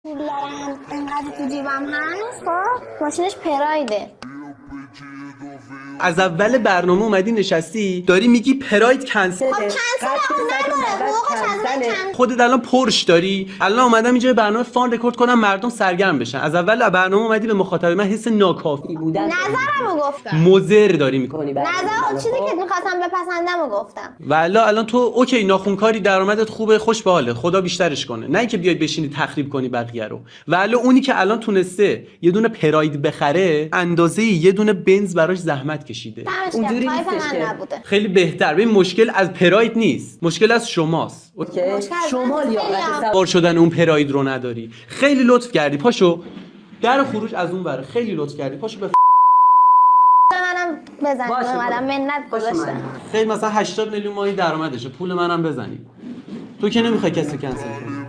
پول دارم انقدر تو جیبم هست. خب ماشینش پرایده. از اول برنامه اومدی نشستی داری میگی پراید کنسل. خب کنسل نداره حقوقش از من کم. خودت الان پرش داری. الان اومدم اینجا برنامه فان رکورد کنم مردم سرگرم بشن. از اول برنامه اومدی به مخاطب من حس ناکافی بودن نظرمو گفتم. مضر داری میکنی. نظر اون چیزی که می‌خواستم بپسندمو گفتم. والا الان تو اوکی ناخونکاری درآمدت خوبه خوش به حاله خدا بیشترش کنه نه اینکه بیای بشینی تخریب کنی بقیه رو. والا اونی که الان تونسته یه دونه پراید بخره اندازه یه دونه بنز براش زحمت کشیده. اونجوری نیستش که خیلی بهتر. ببین مشکل از پراید نیست مشکل از شماست. شما لیاقت سوار شدن اون پراید رو نداری. خیلی لطف کردی پاشو در خروج از اون بره. خیلی لطف کردی پاشو به منم بزن. اومدم منت گذاشتم. خیلی مثلا 80 میلیون ماهی درآمدشه پول منم بزنی. تو که نمیخوای کسی کنسل کنی.